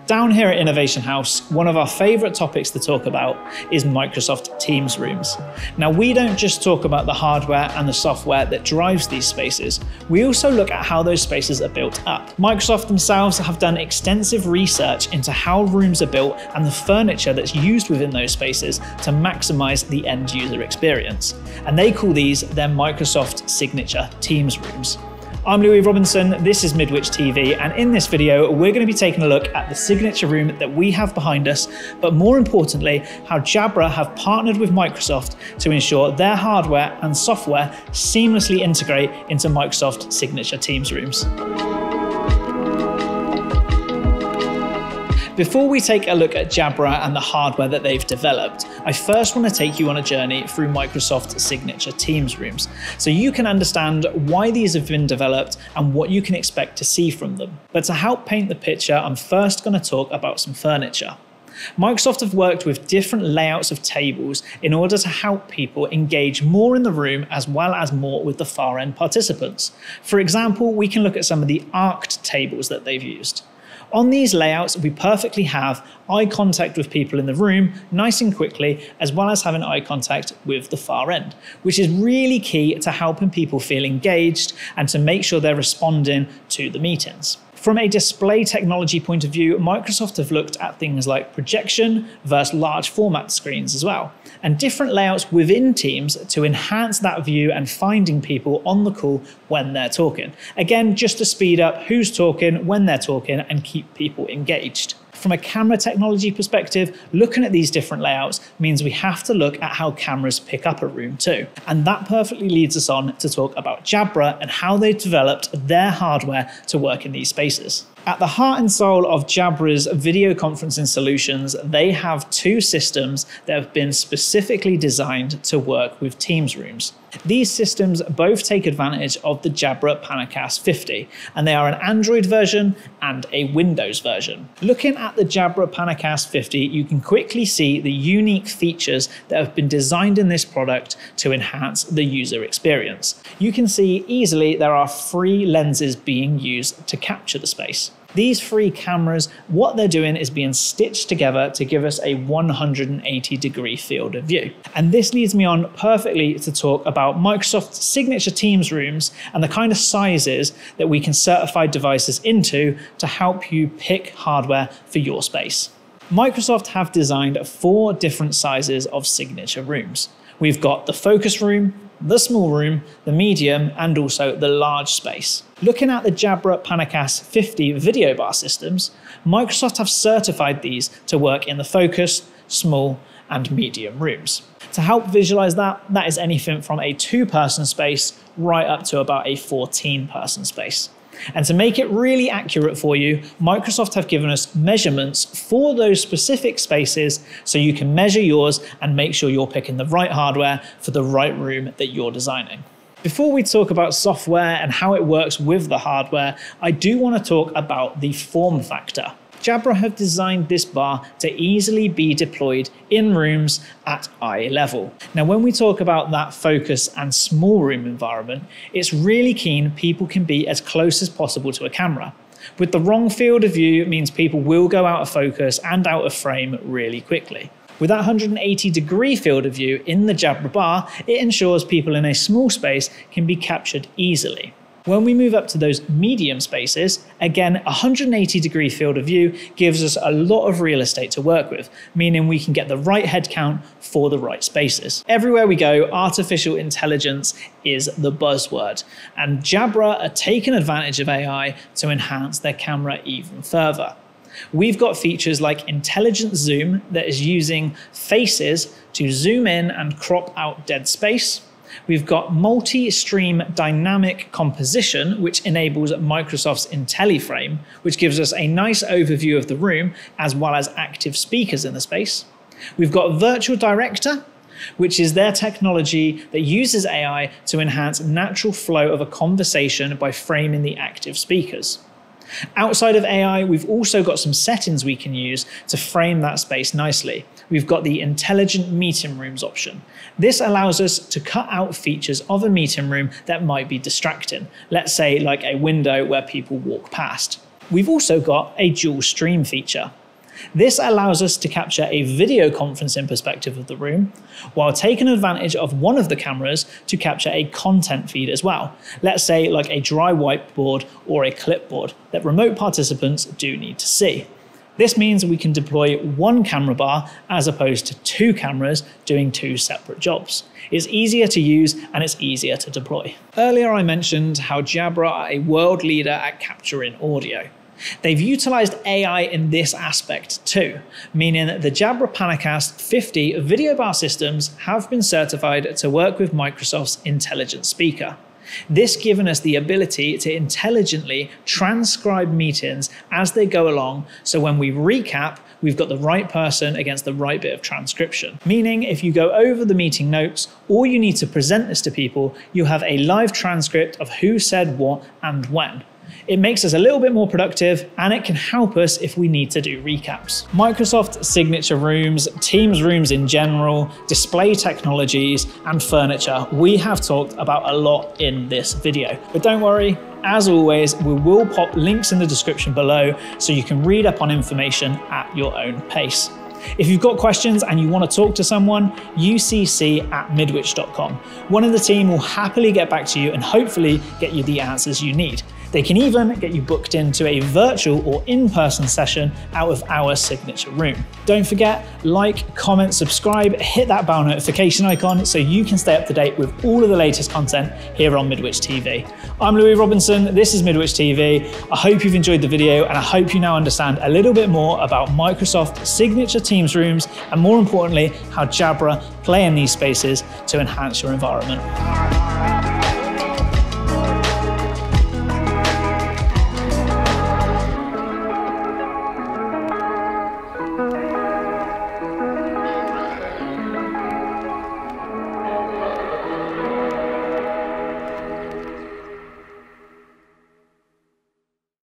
Down here at Innovation House, one of our favourite topics to talk about is Microsoft Teams rooms. Now, we don't just talk about the hardware and the software that drives these spaces, we also look at how those spaces are built up. Microsoft themselves have done extensive research into how rooms are built and the furniture that's used within those spaces to maximise the end user experience. And they call these their Microsoft Signature Teams rooms. I'm Louis Robinson, this is Midwich TV, and in this video we're going to be taking a look at the signature room that we have behind us, but more importantly, how Jabra have partnered with Microsoft to ensure their hardware and software seamlessly integrate into Microsoft Signature Teams rooms. Before we take a look at Jabra and the hardware that they've developed, I first want to take you on a journey through Microsoft Signature Teams rooms, so you can understand why these have been developed and what you can expect to see from them. But to help paint the picture, I'm first going to talk about some furniture. Microsoft have worked with different layouts of tables in order to help people engage more in the room as well as more with the far end participants. For example, we can look at some of the arced tables that they've used. On these layouts, we perfectly have eye contact with people in the room nice and quickly, as well as having eye contact with the far end, which is really key to helping people feel engaged and to make sure they're responding to the meetings. From a display technology point of view, Microsoft have looked at things like projection versus large format screens as well, and different layouts within Teams to enhance that view and finding people on the call when they're talking. Again, just to speed up who's talking, when they're talking, and keep people engaged. From a camera technology perspective, looking at these different layouts means we have to look at how cameras pick up a room too. And that perfectly leads us on to talk about Jabra and how they've developed their hardware to work in these spaces. At the heart and soul of Jabra's video conferencing solutions, they have two systems that have been specifically designed to work with Teams rooms. These systems both take advantage of the Jabra Panacast 50, and they are an Android version and a Windows version. Looking at the Jabra Panacast 50, you can quickly see the unique features that have been designed in this product to enhance the user experience. You can see easily there are 3 lenses being used to capture the space. These 3 cameras, what they're doing is being stitched together to give us a 180-degree field of view. And this leads me on perfectly to talk about Microsoft's signature Teams rooms and the kind of sizes that we can certify devices into to help you pick hardware for your space. Microsoft have designed 4 different sizes of signature rooms. We've got the focus room, the small room, the medium, and also the large space. Looking at the Jabra Panacast 50 video bar systems, Microsoft have certified these to work in the focus, small, and medium rooms. To help visualize that is anything from a 2-person space right up to about a 14-person space. And to make it really accurate for you, Microsoft have given us measurements for those specific spaces so you can measure yours and make sure you're picking the right hardware for the right room that you're designing. Before we talk about software and how it works with the hardware, I do want to talk about the form factor. Jabra have designed this bar to easily be deployed in rooms at eye level. Now, when we talk about that focus and small room environment, it's really keen people can be as close as possible to a camera. With the wrong field of view, it means people will go out of focus and out of frame really quickly. With that 180-degree field of view in the Jabra bar, it ensures people in a small space can be captured easily. When we move up to those medium spaces, again, a 180-degree field of view gives us a lot of real estate to work with, meaning we can get the right head count for the right spaces. Everywhere we go, artificial intelligence is the buzzword, and Jabra are taking advantage of AI to enhance their camera even further. We've got features like intelligent zoom that is using faces to zoom in and crop out dead space. We've got multi-stream dynamic composition, which enables Microsoft's IntelliFrame, which gives us a nice overview of the room, as well as active speakers in the space. We've got Virtual Director, which is their technology that uses AI to enhance natural flow of a conversation by framing the active speakers. Outside of AI, we've also got some settings we can use to frame that space nicely. We've got the Intelligent Meeting Rooms option. This allows us to cut out features of a meeting room that might be distracting. Let's say like a window where people walk past. We've also got a dual stream feature. This allows us to capture a video conferencing perspective of the room, while taking advantage of one of the cameras to capture a content feed as well. Let's say like a dry whiteboard or a clipboard that remote participants do need to see. This means we can deploy one camera bar as opposed to two cameras doing two separate jobs. It's easier to use and it's easier to deploy. Earlier I mentioned how Jabra are a world leader at capturing audio. They've utilized AI in this aspect too, meaning that the Jabra Panacast 50 video bar systems have been certified to work with Microsoft's intelligent speaker. This given us the ability to intelligently transcribe meetings as they go along, so when we recap, we've got the right person against the right bit of transcription. Meaning if you go over the meeting notes, or you need to present this to people, you have a live transcript of who said what and when. It makes us a little bit more productive, and it can help us if we need to do recaps. Microsoft Signature Rooms, Teams Rooms in general, display technologies, and furniture, we have talked about a lot in this video. But don't worry, as always, we will pop links in the description below so you can read up on information at your own pace. If you've got questions and you want to talk to someone, ucc@midwich.com. One of the team will happily get back to you and hopefully get you the answers you need. They can even get you booked into a virtual or in-person session out of our signature room. Don't forget, like, comment, subscribe, hit that bell notification icon so you can stay up to date with all of the latest content here on Midwich TV. I'm Louis Robinson, this is Midwich TV. I hope you've enjoyed the video and I hope you now understand a little bit more about Microsoft Signature Teams Rooms and more importantly, how Jabra play in these spaces to enhance your environment.